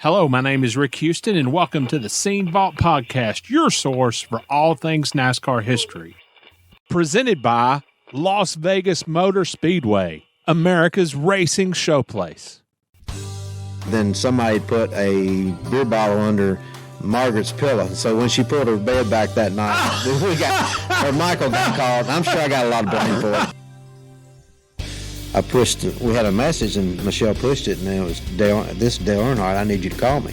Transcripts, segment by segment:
Hello, my name is Rick Houston, and welcome to the Scene Vault Podcast, your source for all things NASCAR history. Presented by Las Vegas Motor Speedway, America's racing showplace. Then somebody put a beer bottle under Margaret's pillow. So when she pulled her bed back that night, Michael got called. I'm sure I got a lot of blame for it. I pushed it. We had a message, and Michelle pushed it, and it was, this is Dale Earnhardt, I need you to call me.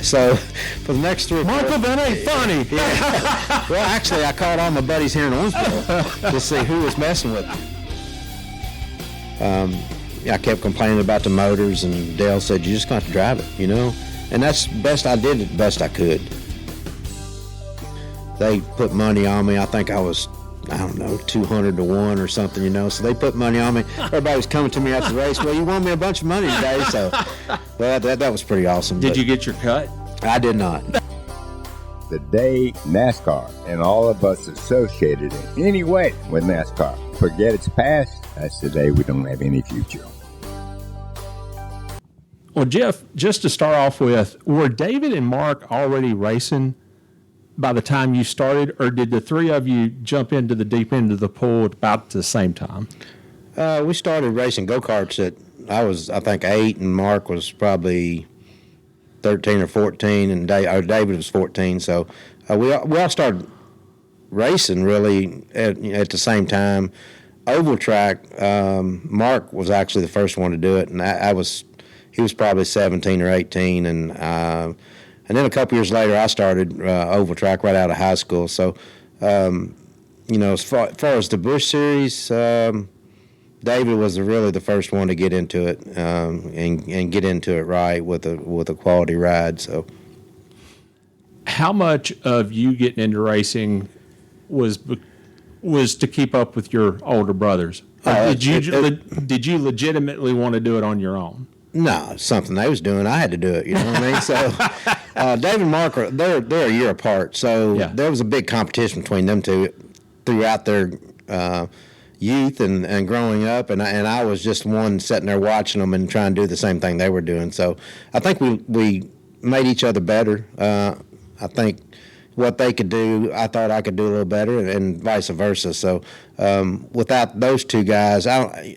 So for the next 3 or 4 Michael, that ain't funny. Yeah. Well, actually, I called all my buddies here in Owensboro to see who was messing with me. I kept complaining about the motors, and Dale said, you just got to drive it, you know? And that's best. I did it best I could. They put money on me. I think I was, 200 to 1 or something, you know. So they put money on me. Everybody was coming to me after the race. Well, you won me a bunch of money today. So, well, that was pretty awesome. Did you get your cut? I did not. The day NASCAR and all of us associated in any way with NASCAR forget its past, that's the day we don't have any future. Well, Jeff, just to start off with, were David and Mark already racing by the time you started, or did the three of you jump into the deep end of the pool at about the same time? We started racing go-karts I think 8, and Mark was probably 13 or 14, and David was 14. So we all started racing really at the same time. Oval track, Mark was actually the first one to do it, and he was probably 17 or 18, and then a couple years later, I started oval track right out of high school. So, as far as the Busch Series, David was really the first one to get into it and get into it right with a quality ride. So, how much of you getting into racing was to keep up with your older brothers? Did you legitimately want to do it on your own? No, it's something they was doing. I had to do it. You know what I mean? So, Dave and Mark they're a year apart. So there was a big competition between them two throughout their youth and growing up. And I was just one sitting there watching them and trying to do the same thing they were doing. So I think we made each other better. I think what they could do, I thought I could do a little better, and vice versa. So without those two guys, I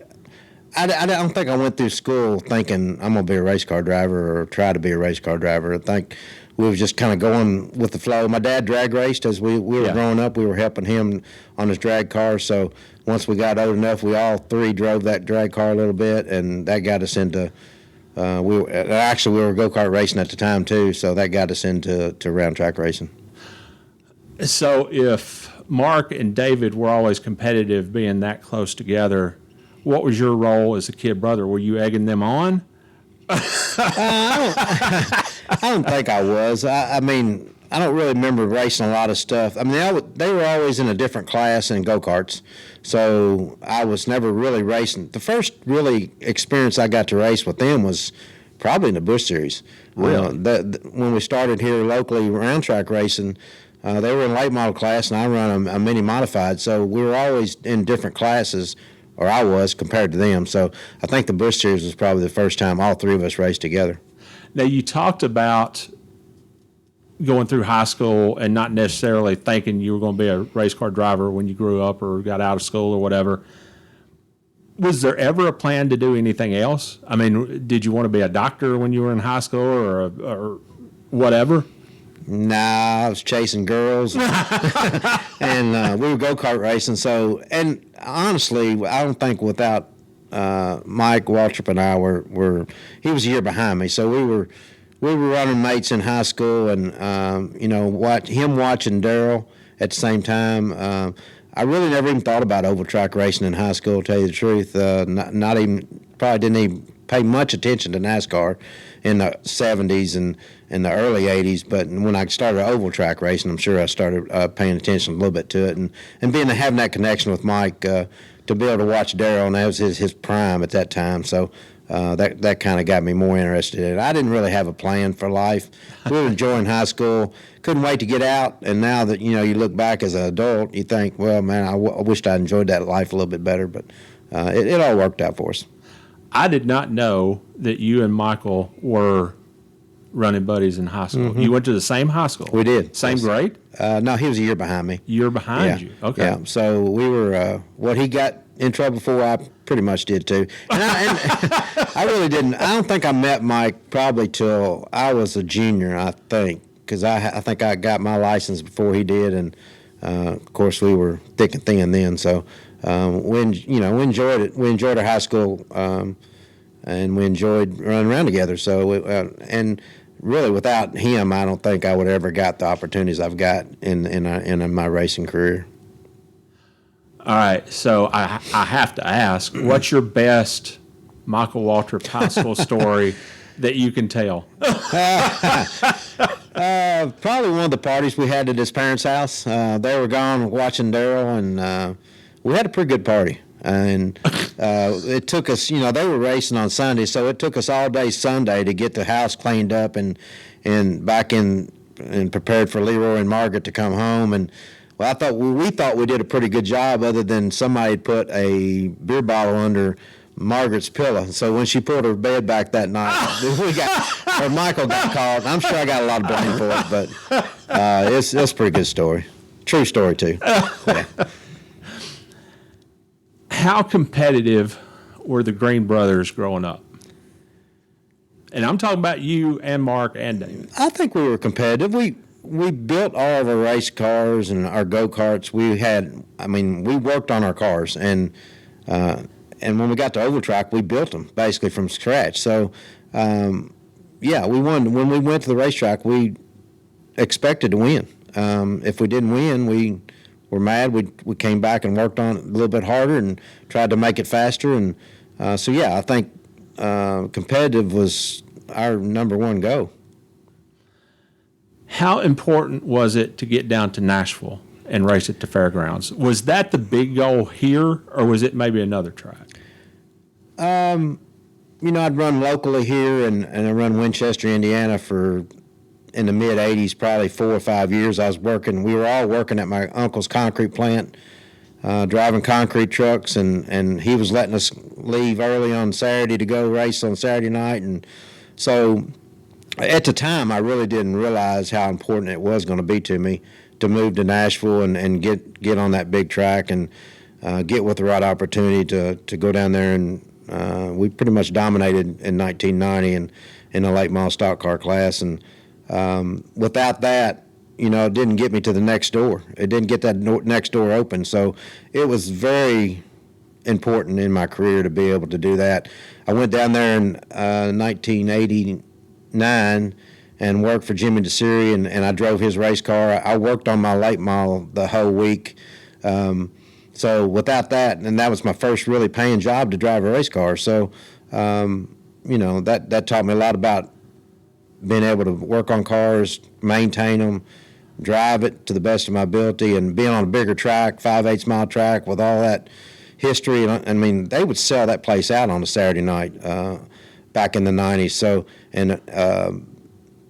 don't think I went through school thinking I'm going to be a race car driver or try to be a race car driver. I think we were just kind of going with the flow. My dad drag raced as we were growing up. We were helping him on his drag car. So once we got old enough, we all three drove that drag car a little bit, and that got us into we were go-kart racing at the time too, so that got us into round track racing. So if Mark and David were always competitive, being that close together, what was your role as a kid brother? Were you egging them on? I don't think I was. I mean, I don't really remember racing a lot of stuff. I mean, they were always in a different class in go-karts, so I was never really racing. The first really experience I got to race with them was probably in the Busch Series. Really? When we started here locally round track racing, they were in late model class, and I run a mini modified, so we were always in different classes, or I was, compared to them. So I think the Busch Series was probably the first time all three of us raced together. Now, you talked about going through high school and not necessarily thinking you were going to be a race car driver when you grew up or got out of school or whatever. Was there ever a plan to do anything else? I mean, did you want to be a doctor when you were in high school or whatever? Nah, I was chasing girls, and we were go-kart racing. So, and honestly, I don't think without Mike Waltrip and I he was a year behind me, so we were running mates in high school, and watching Darrell at the same time. I really never even thought about oval track racing in high school, to tell you the truth. Not even, probably didn't even pay much attention to NASCAR in the 70s and in the early 80s, but when I started oval track racing, I'm sure I started paying attention a little bit to it, and having that connection with Mike to be able to watch Darrell, and that was his prime at that time. So that kind of got me more interested in it. I didn't really have a plan for life. We were enjoying high school, couldn't wait to get out, and now that you look back as an adult, you think, well, man, I wished I enjoyed that life a little bit better, but it all worked out for us. I did not know that you and Michael were running buddies in high school. You went to the same high school. We did. Same Yes. grade? No, he was a year behind me. Year behind you. Okay. Yeah. So we were what he got in trouble for, I pretty much did too. And I really didn't. I don't think I met Mike probably till I was a junior. I think because I think I got my license before he did, and of course we were thick and thin then. So we enjoyed it. We enjoyed our high school, and we enjoyed running around together. So and really, without him, I don't think I would ever got the opportunities I've got in my racing career. All right, so I have to ask, what's your best Michael Waltrip high school story that you can tell? Probably one of the parties we had at his parents' house. They were gone watching Daryl, and we had a pretty good party. And it took us, they were racing on Sunday, so it took us all day Sunday to get the house cleaned up and back in and prepared for Leroy and Margaret to come home. And well, we thought we did a pretty good job, other than somebody had put a beer bottle under Margaret's pillow. So when she pulled her bed back that night, Michael got called. I'm sure I got a lot of blame for it, but it's a pretty good story. True story too. Yeah. How competitive were the Green brothers growing up? And I'm talking about you and Mark and David. I think we were competitive. We built all of our race cars and our go-karts. We worked on our cars, and when we got to oval track, we built them basically from scratch. So, we won. When we went to the racetrack, we expected to win. If we didn't win, we were mad. We came back and worked on it a little bit harder and tried to make it faster. And I think competitive was our number one goal. How important was it to get down to Nashville and race at the fairgrounds? Was that the big goal here, or was it maybe another track? I'd run locally here, and I run Winchester, Indiana in the mid 80s, probably 4 or 5 years. We were all working at my uncle's concrete plant, driving concrete trucks, and he was letting us leave early on Saturday to go race on Saturday night. And so at the time, I really didn't realize how important it was going to be to me to move to Nashville and get on that big track and get with the right opportunity to go down there. And we pretty much dominated in 1990 in the late model stock car class. And without that, it didn't get me to the next door. It didn't get that next door open. So it was very important in my career to be able to do that. I went down there in 1989 and worked for Jimmy DeSiri, and I drove his race car. I worked on my late model the whole week. So without that, and that was my first really paying job to drive a race car. So, that taught me a lot about being able to work on cars, maintain them, drive it to the best of my ability, and being on a bigger track, 5/8 mile track with all that history. And they would sell that place out on a Saturday night back in the 90s. So,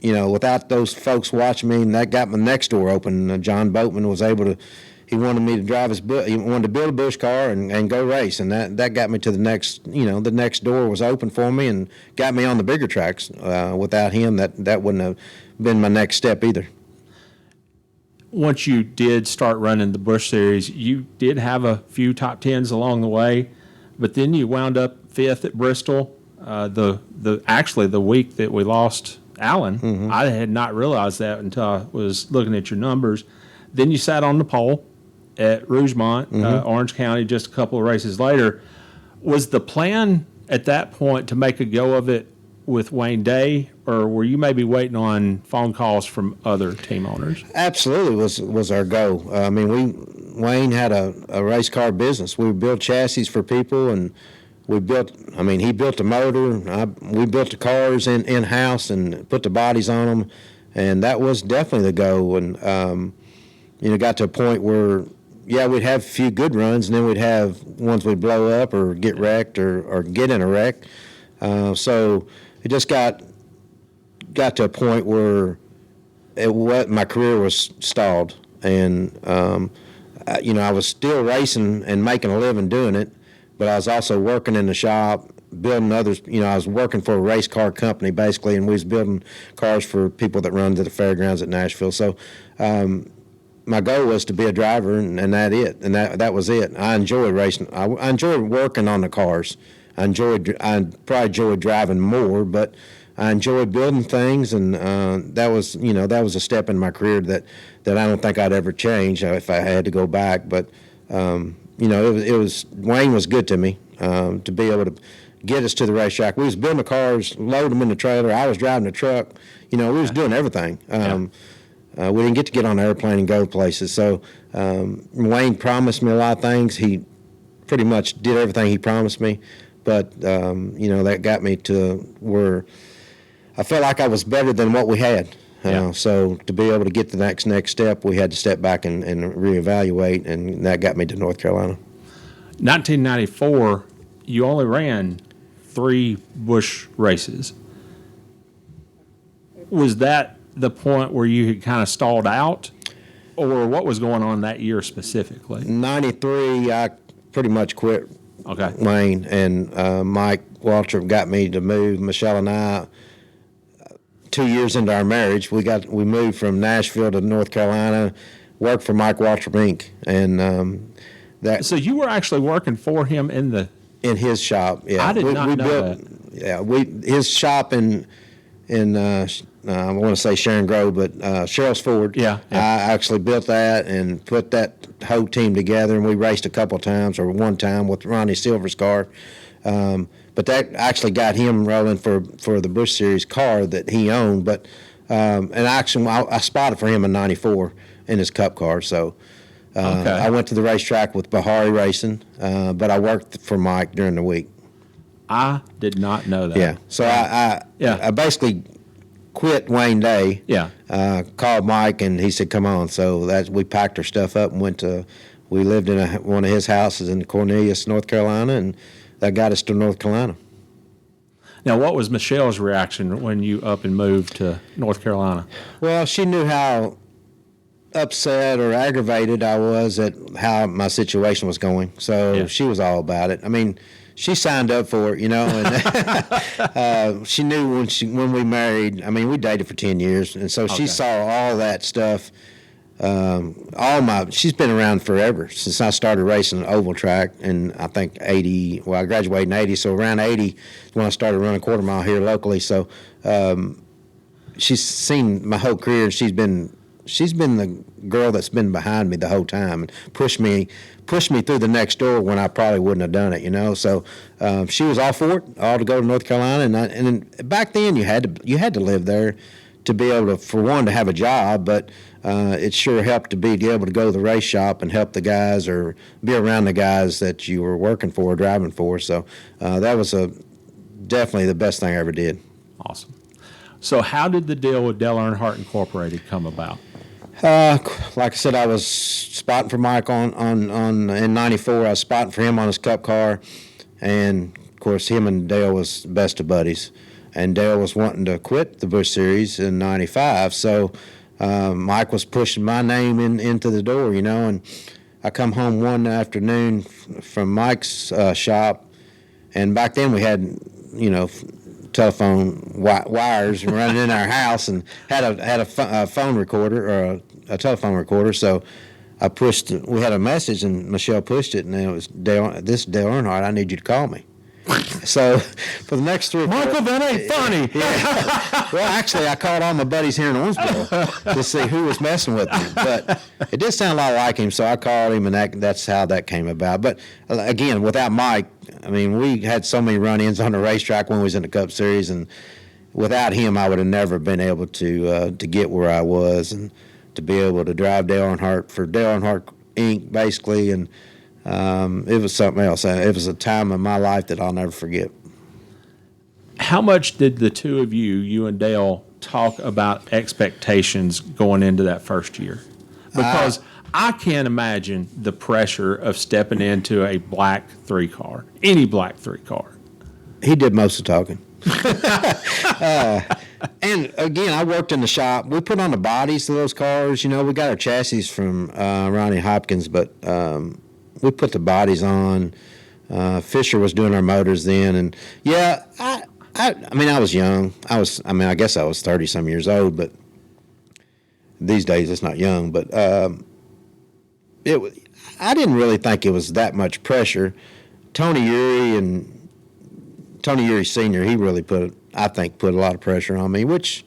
without those folks watching me, and that got my next door open. John Boatman was able to. He wanted me to drive he wanted to build a Busch car and go race, and that got me to the next. The next door was open for me and got me on the bigger tracks. Without him, that wouldn't have been my next step either. Once you did start running the Busch Series, you did have a few top tens along the way, but then you wound up 5th at Bristol. The week that we lost Allen, mm-hmm. I had not realized that until I was looking at your numbers. Then you sat on the pole at Rougemont, mm-hmm. Orange County, just a couple of races later. Was the plan at that point to make a go of it with Wayne Day, or were you maybe waiting on phone calls from other team owners? Absolutely was our goal. Wayne had a race car business. We built chassis for people, and he built the motor. We built the cars in-house and put the bodies on them, and that was definitely the goal. And, got to a point where, we'd have a few good runs, and then we'd have ones we'd blow up or get wrecked or get in a wreck. So it just got to a point where my career was stalled. And, I was still racing and making a living doing it, but I was also working in the shop, building others. I was working for a race car company basically, and we was building cars for people that run to the fairgrounds at Nashville. So my goal was to be a driver, and that was it. I enjoyed racing. I enjoyed working on the cars. I probably enjoyed driving more, but I enjoyed building things, and that was a step in my career that I don't think I'd ever change if I had to go back. But it was Wayne was good to me to be able to get us to the racetrack. We was building the cars, load them in the trailer. I was driving the truck. We was doing everything. We didn't get to get on the airplane and go places. So Wayne promised me a lot of things. He pretty much did everything he promised me. But, that got me to where I felt like I was better than what we had. So to be able to get to the next step, we had to step back and reevaluate, and that got me to North Carolina. 1994, you only ran 3 Busch races. Was that the point where you had kind of stalled out, or what was going on that year specifically? 93, I pretty much quit. Okay. Wayne and Mike Waltrip got me to move. Michelle and I, 2 years into our marriage, we moved from Nashville to North Carolina, worked for Mike Waltrip Inc. And that. So you were actually working for him in his shop. Yeah, I did not know that. Yeah, his shop in I want to say Sharon Grove, but Cheryl's Ford. Yeah. I actually built that and put that whole team together, and we raced a couple of times, or one time with Ronnie Silver's car. But that actually got him rolling for the Busch Series car that he owned. But and actually, I spotted for him in '94 in his Cup car. So I went to the racetrack with Bahari Racing, but I worked for Mike during the week. I did not know that. Yeah. So I basically quit Wayne Day. Yeah. Called Mike, and he said, "Come on." So we packed our stuff up and we lived in one of his houses in Cornelius, North Carolina, and that got us to North Carolina. Now, what was Michelle's reaction when you up and moved to North Carolina? Well, she knew how upset or aggravated I was at how my situation was going. So she was all about it. I mean, she signed up for it, and she knew when we married. I mean, we dated for 10 years, and so she saw all that stuff. She's been around forever since I started racing an oval track, and I think 80. Well, I graduated in 80, so around 80 is when I started running quarter mile here locally. So she's seen my whole career, and she's been the girl that's been behind me the whole time and pushed me through the next door when I probably wouldn't have done it, So she was all for it, all to go to North Carolina, and back then you had to live there to be able to, for one, to have a job, but it sure helped to be able to go to the race shop and help the guys or be around the guys that you were working for or driving for. So that was definitely the best thing I ever did. Awesome. So how did the deal with Dale Earnhardt Incorporated come about? Like I said, I was spotting for Mike in '94. I was spotting for him on his Cup car, and of course, him and Dale was best of buddies. And Dale was wanting to quit the Busch Series in '95, so Mike was pushing my name into the door, And I come home one afternoon from Mike's shop, and back then we had, telephone wires running in our house, and had a phone recorder or a telephone recorder. So I pushed. We had a message, and Michelle pushed it, and it was Dale. This is Dale Earnhardt. I need you to call me. So for the next 3 or 4 Michael, that ain't funny. Yeah. Well, actually, I called all my buddies here in Owensboro to see who was messing with me. But it did sound a lot like him, so I called him, and that's how that came about. But again, without Mike, I mean, we had so many run-ins on the racetrack when we was in the Cup Series, and without him, I would have never been able to get where I was and to be able to drive Dale Earnhardt for Dale Earnhardt Inc. basically, and it was something else. It was a time in my life that I'll never forget. How much did the two of you and Dale, talk about expectations going into that first year? Because I can't imagine the pressure of stepping into a black 3-car, any black 3-car. He did most of the talking. And again, I worked in the shop. We put on the bodies to those cars. We got our chassis from Ronnie Hopkins, but we put the bodies on. Fisher was doing our motors then, and yeah, I mean, I was young. I guess I was 30-some years old, but these days it's not young. But I didn't really think it was that much pressure. Tony Uri Sr., he really put a lot of pressure on me, which,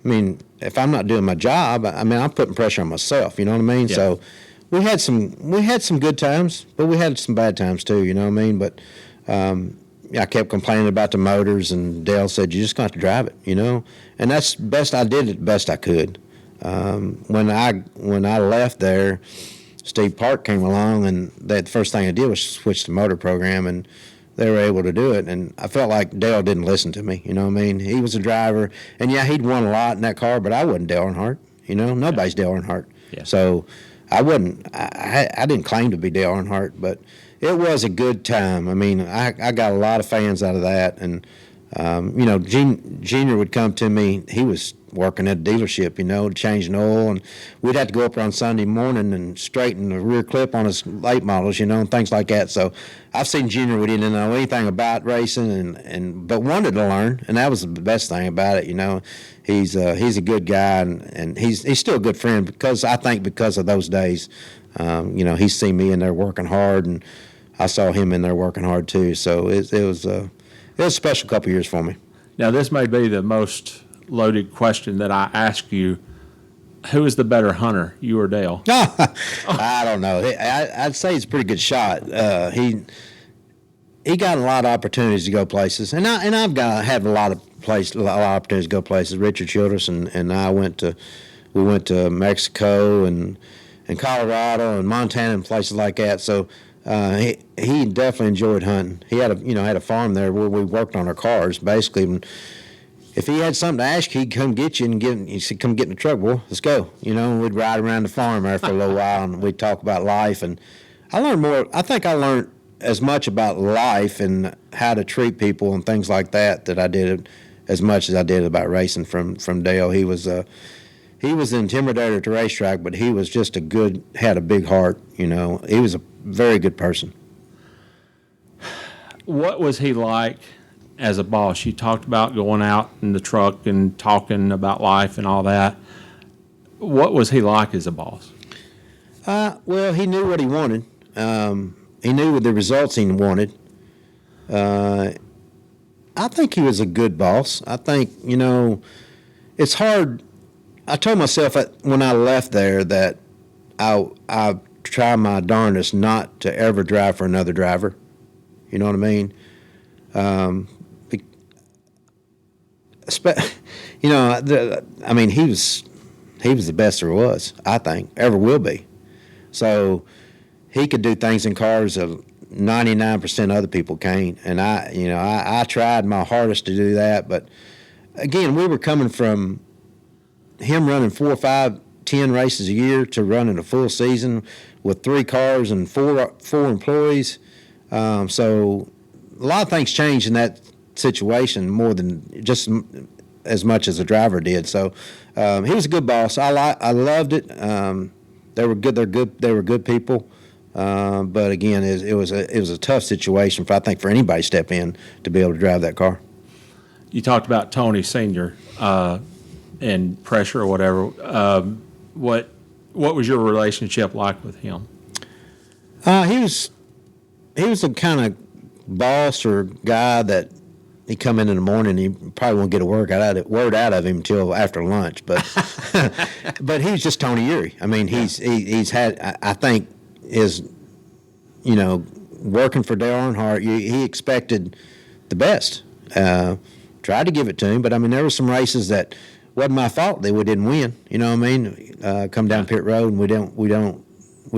I mean, if I'm not doing my job, I mean, I'm putting pressure on myself, you know what I mean? Yeah. So we had some good times, but we had some bad times too, you know what I mean? But I kept complaining about the motors, and Dale said, you just got to drive it, you know? And that's best. I did it best I could. When I left there, Steve Park came along, and the first thing I did was switch the motor program, and they were able to do it. And I felt like Dale didn't listen to me, you know what I mean? He was a driver, and yeah, he'd won a lot in that car, but I wasn't Dale Earnhardt, you know? Nobody's Dale Earnhardt. Yeah. So I didn't claim to be Dale Earnhardt, but it was a good time. I mean, I got a lot of fans out of that, and you know, Junior would come to me. He was working at a dealership, you know, changing oil, and we'd have to go up there on Sunday morning and straighten the rear clip on his late models, you know, and things like that. So I've seen Junior. We didn't know anything about racing, but wanted to learn, and that was the best thing about it, you know. He's a good guy, and he's still a good friend because of those days. You know, he's seen me in there working hard, and I saw him in there working hard too. So it was a special couple years for me. Now, this may be the most loaded question that I ask you. Who is the better hunter, you or Dale? I don't know. I'd say he's a pretty good shot. He got a lot of opportunities to go places, and I've had a lot of opportunities to go places. Richard Childress and I went to Mexico and Colorado and Montana and places like that. So he definitely enjoyed hunting. He had a farm there where we worked on our cars basically. And if he had something to ask you, he'd come get you and he said, "Come get in the truck, boy. Let's go." You know, and we'd ride around the farm there for a little while, and we'd talk about life. And I learned more. I think I learned as much about life and how to treat people and things like that I did as much as I did about racing from Dale. He was an intimidator at the racetrack, but he was just had a big heart, you know. He was a very good person. What was he like as a boss? You talked about going out in the truck and talking about life and all that. What was he like as a boss? Well, he knew what he wanted. He knew the results he wanted. I think he was a good boss. I think, you know, it's hard. I told myself when I left there that I try my darndest not to ever drive for another driver. You know what I mean? You know, I mean, he was the best there was, I think, ever will be. So he could do things in cars that 99% other people can't. And I tried my hardest to do that. But again, we were coming from him running 4, 5, 10 races a year to running a full season with 3 cars and four employees. So a lot of things changed in that situation more than just as much as the driver did. So he was a good boss. I loved it. They were good. They were good people. But again, it was a tough situation for anybody to step in to be able to drive that car. You talked about Tony Sr. And pressure or whatever. What was your relationship like with him? He was the kind of boss or guy that he come in the morning and he probably won't get a word out of him until after lunch. But but he's just Tony Uri. I mean, he's had, I think, you know, working for Dale Earnhardt, he expected the best. Tried to give it to him, but I mean, there were some races that wasn't my fault that we didn't win. You know what I mean? Come down pit road and we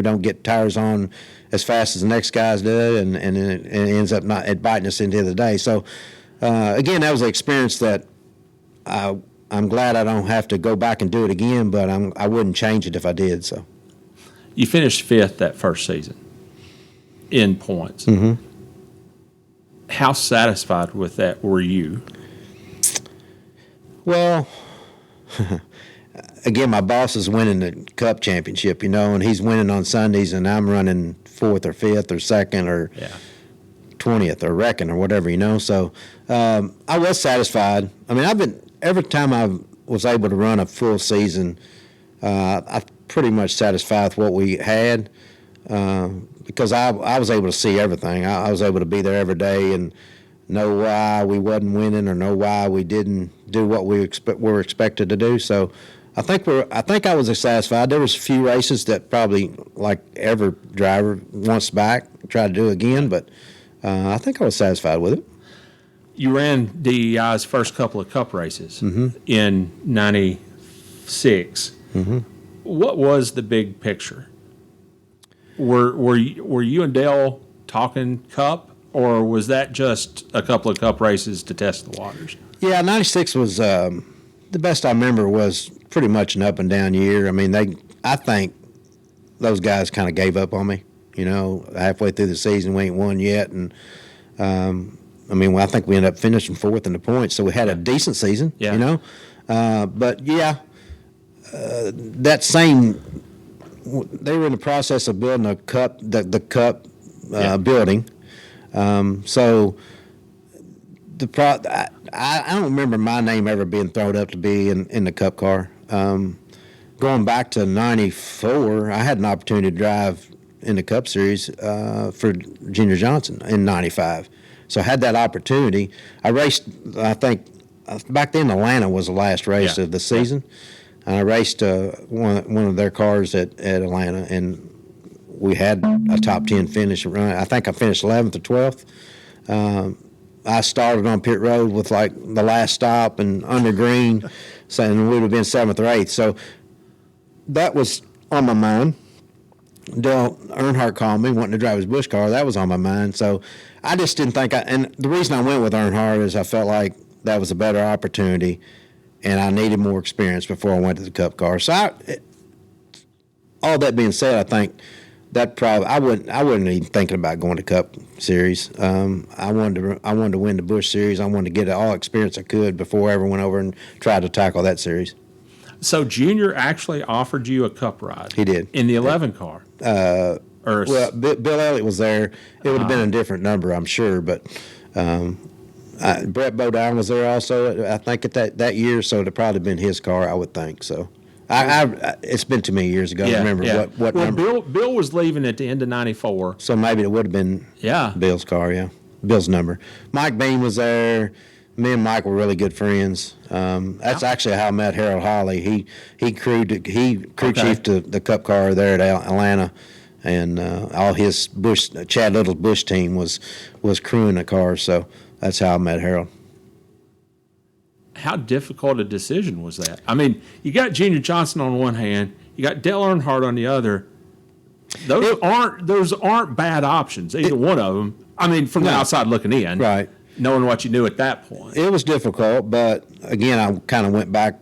don't get tires on as fast as the next guys do, and it ends up not biting us into the day. So again, that was an experience that I'm glad I don't have to go back and do it again, but I wouldn't change it if I did. So you finished 5th that first season in points. Mm-hmm. How satisfied with that were you? Well, again, my boss is winning the Cup championship, and he's winning on Sundays, and I'm running 4th or 5th or 2nd or 20th or wrecking or whatever, So I was satisfied. I mean, every time I was able to run a full season, I'm pretty much satisfied with what we had because I was able to see everything. I was able to be there every day and know why we wasn't winning or know why we didn't do what we were expected to do. So I think I was satisfied. There was a few races that probably, like every driver, wants back, try to do again, but I think I was satisfied with it. You ran DEI's first couple of Cup races in '96. What was the big picture? Were you and Dale talking Cup, or was that just a couple of Cup races to test the waters? Yeah, '96 was the best I remember. Was pretty much an up and down year. I mean, I think those guys kind of gave up on me. Halfway through the season, we ain't won yet, and I think we ended up finishing 4th in the points, so we had a decent season. But that same, they were in the process of building a Cup, the Cup building. So I don't remember my name ever being thrown up to be in the Cup car. Going back to '94, I had an opportunity to drive in the Cup Series for Junior Johnson in '95. So I had that opportunity. I raced, I think, back then Atlanta was the last race of the season. And I raced one of their cars at Atlanta, and we had a top 10 finish. I think I finished 11th or 12th. I started on pit road with like the last stop and under green, saying we would have been 7th or 8th. So that was on my mind. Dale Earnhardt called me wanting to drive his Busch car. That was on my mind. So I just didn't think and the reason I went with Earnhardt is I felt like that was a better opportunity, and I needed more experience before I went to the Cup car. So all that being said, I think that probably I wasn't even thinking about going to Cup Series. I wanted to win the Busch Series. I wanted to get all experience I could before I ever went over and tried to tackle that series. So Junior actually offered you a Cup ride. He did in the 11 car. Well, Bill Elliott was there. It would have been a different number, I'm sure, but Brett Bodine was there also. I think at that year, so it'd probably been his car, I would think. So, it's been too many years ago. I remember what number. Bill was leaving at the end of '94, so maybe it would have been Bill's car. Yeah, Bill's number. Mike Bean was there. Me and Mike were really good friends. That's actually how I met Harold Hawley. He crew chiefed the Cup car there at Atlanta, and all his Chad Little's Busch team was crewing the car. So that's how I met Harold. How difficult a decision was that? I mean, you got Junior Johnson on one hand, you got Dale Earnhardt on the other. Those aren't bad options, either one of them. I mean, from the outside looking in, right? Knowing what you knew at that point. It was difficult, but again, I kind of went back.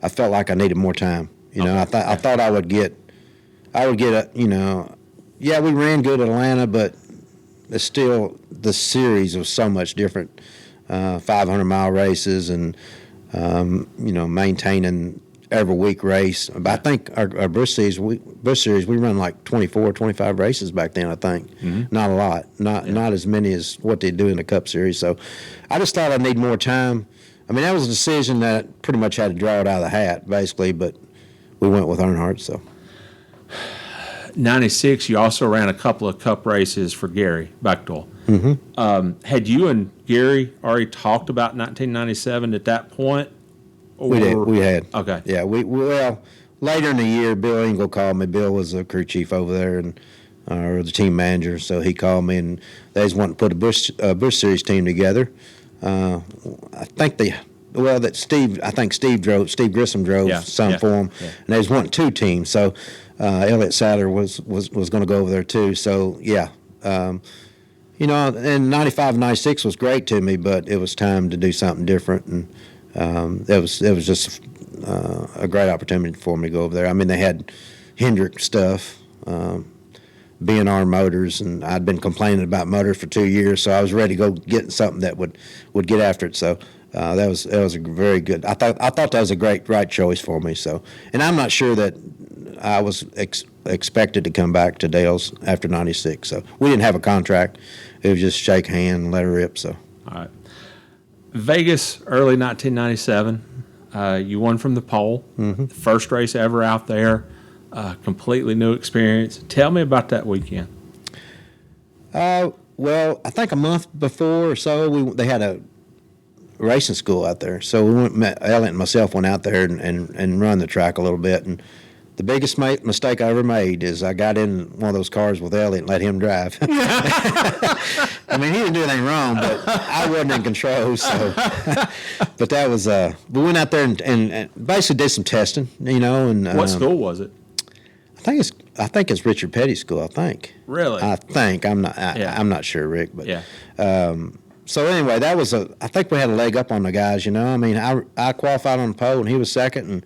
I felt like I needed more time. I thought I would get a, we ran good at Atlanta, but it's still, the series was so much different. 500-mile races and, maintaining every week race. But I think our Busch Series, we run like 24, 25 races back then, I think. Mm-hmm. Not a lot. Not as many as what they do in the Cup Series. So I just thought I'd need more time. I mean, that was a decision that pretty much had to draw it out of the hat, basically, but we went with Earnhardt, so. 96, you also ran a couple of Cup races for Gary Bechtel. Mm-hmm. Had you and Gary already talked about 1997 at that point? We did. We had. Okay. Yeah. Well, later in the year, Bill Engel called me. Bill was the crew chief over there or the team manager. So he called me, and they just wanted to put a Busch Series team together. I think Steve Grissom drove some for them, and they just wanted 2 teams. So Elliott Sadler was going to go over there too. So and 95 and 96 was great to me, but it was time to do something different, and it was just a great opportunity for me to go over there. I mean, they had Hendrick stuff, B&R motors, and I'd been complaining about motors for 2 years, so I was ready to go get something that would get after it. So that was a very good. I thought that was a right choice for me. So, and I'm not sure that I was expected to come back to Dale's after '96. So we didn't have a contract. It was just shake hand and let her rip. So. All right. Vegas, early 1997. You won from the pole. Mm-hmm. First race ever out there. Completely new experience. Tell me about that weekend. Well, I think a month before or so, they had a racing school out there. So we met, Elliot and myself went out there and run the track a little bit. And the biggest mistake I ever made is I got in one of those cars with Elliot and let him drive. I mean, he didn't do anything wrong, but I wasn't in control. So, but that was we went out there and basically did some testing, And What school was it? I think it's Richard Petty's school. I think. Really? I think I'm not. I'm not sure, Rick. But yeah. So anyway, that was I think we had a leg up on the guys. I mean, I qualified on the pole and he was second, and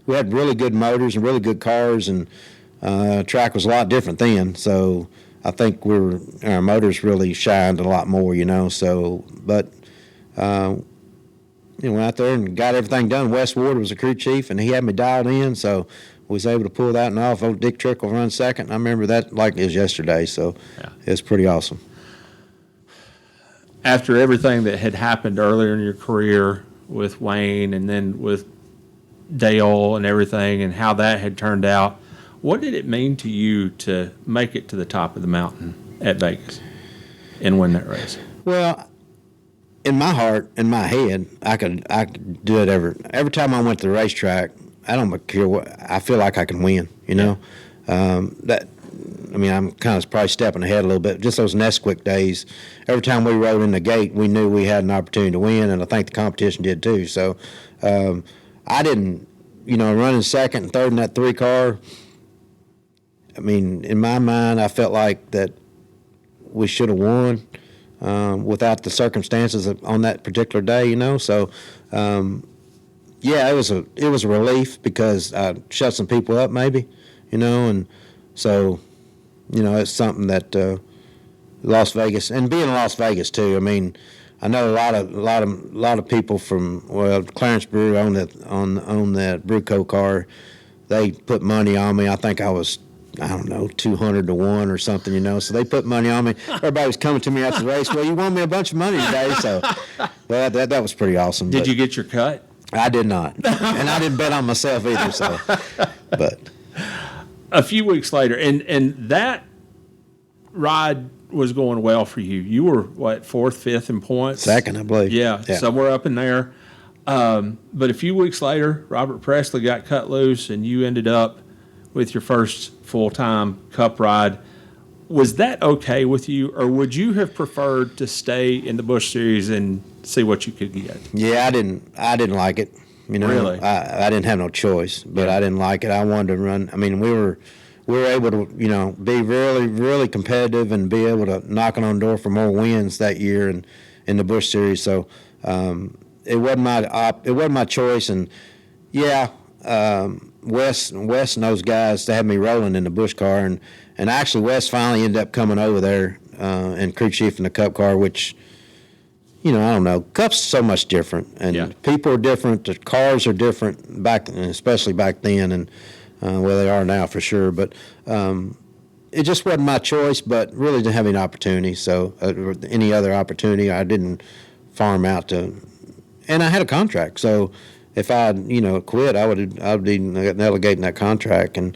we had really good motors and really good cars, and track was a lot different then. So I think our motors really shined a lot more. So but. Went out there and got everything done. Wes Ward was the crew chief, and he had me dialed in, so was able to pull that and off. Old Dick Trickle run second. I remember that like it was yesterday, so It was pretty awesome. After everything that had happened earlier in your career with Wayne and then with Dale and everything and how that had turned out, what did it mean to you to make it to the top of the mountain at Vegas and win that race? Well, in my heart, in my head, I could do it every time I went to the racetrack. I don't care what. I feel like I can win. I'm kind of probably stepping ahead a little bit. Just those Nesquik days. Every time we rode in the gate, we knew we had an opportunity to win, and I think the competition did too. So I didn't, running second and third in that 3 car. I mean, in my mind, I felt like that we should have won. Without the circumstances on that particular day, So, it was a relief because I shut some people up, maybe, and so, it's something that Las Vegas, and being in Las Vegas too. I mean, I know a lot of people from Clarence Brew on that Brewco car. They put money on me. I think I was, I don't know, 200 to 1 or something, So they put money on me. Everybody was coming to me after the race. Well, you won me a bunch of money today, so well, that was pretty awesome. Did you get your cut? I did not, and I didn't bet on myself either. So, but a few weeks later, and that ride was going well for you. You were what, 4th, 5th in points? Second, I believe. Yeah, somewhere up in there. But a few weeks later, Robert Presley got cut loose, and you ended up with your first full-time Cup ride. Was that okay with you, or would you have preferred to stay in the Busch Series and see what you could get? Yeah, I didn't like it. Really? I didn't have no choice, but I didn't like it. I wanted to run. I mean, we were able to, be really, really competitive and be able to knock on the door for more wins that year and in the Busch Series. So it wasn't my choice, and Wes and those guys, they had me rolling in the Busch car, and actually Wes finally ended up coming over there and crew chief in the Cup car, which, I don't know. Cup's so much different, and people are different. The cars are different especially back then, and they are now for sure. But it just wasn't my choice, but really didn't have any opportunity. So any other opportunity, I didn't farm out to, and I had a contract, so. If I had, quit, I would be delegating that contract and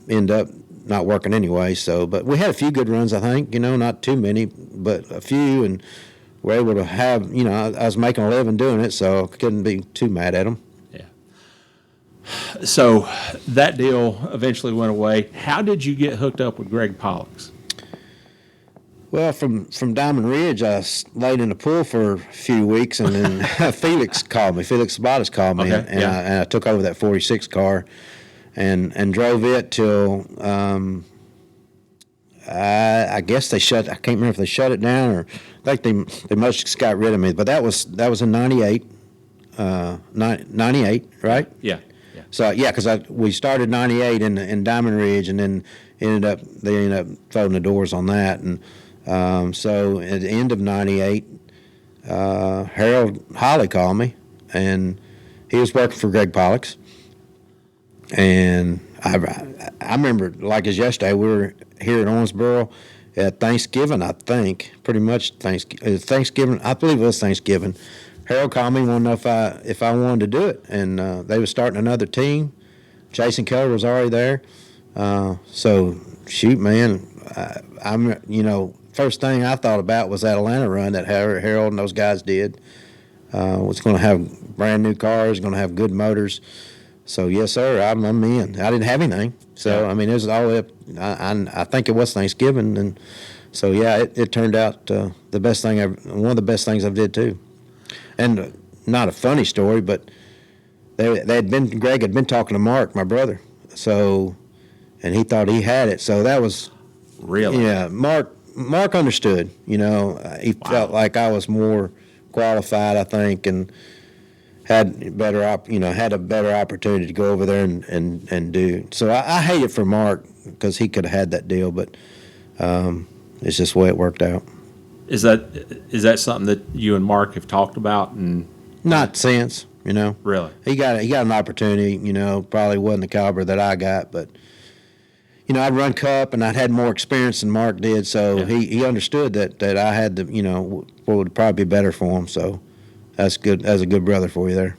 end up not working anyway. So, but we had a few good runs, I think. Not too many, but a few, and we're able to have. I was making a living doing it, so I couldn't be too mad at them. Yeah. So that deal eventually went away. How did you get hooked up with Greg Pollux? Well, from Diamond Ridge, I laid in the pool for a few weeks, and then Felix called me. Felix Sabatas called me, and I took over that 46 car and drove it till I guess they shut. I can't remember if they shut it down or I think they must have got rid of me. But that was in '98, 98, right? Yeah. So because we started '98 in Diamond Ridge, and then they ended up folding the doors on that, and so at the end of '98, Harold Holly called me, and he was working for Greg Pollux. And I remember like as yesterday, we were here in Owensboro at Thanksgiving, I think, pretty much Thanksgiving. I believe it was Thanksgiving. Harold called me, wanted to know if I wanted to do it, and they were starting another team. Jason Keller was already there, so shoot, man, I'm first thing I thought about was that Atlanta run that Harold and those guys did. Was going to have brand new cars, going to have good motors. So yes, sir, I'm in. I didn't have anything, so I mean it was all up. I think it was Thanksgiving, and so yeah, it turned out the best thing. One of the best things I did too. And not a funny story, but Greg had been talking to Mark, my brother, so, and he thought he had it. So that was really, yeah. Mark understood. He felt like I was more qualified, I think, and had a better opportunity to go over there and do. So I hate it for Mark because he could have had that deal, but it's just the way it worked out. Is that something that you and Mark have talked about? And not since, really, he got an opportunity. Probably wasn't the caliber that I got, but I'd run Cup and I'd had more experience than Mark did, so he understood that I had what would probably be better for him. So that's good. That's a good brother for you there.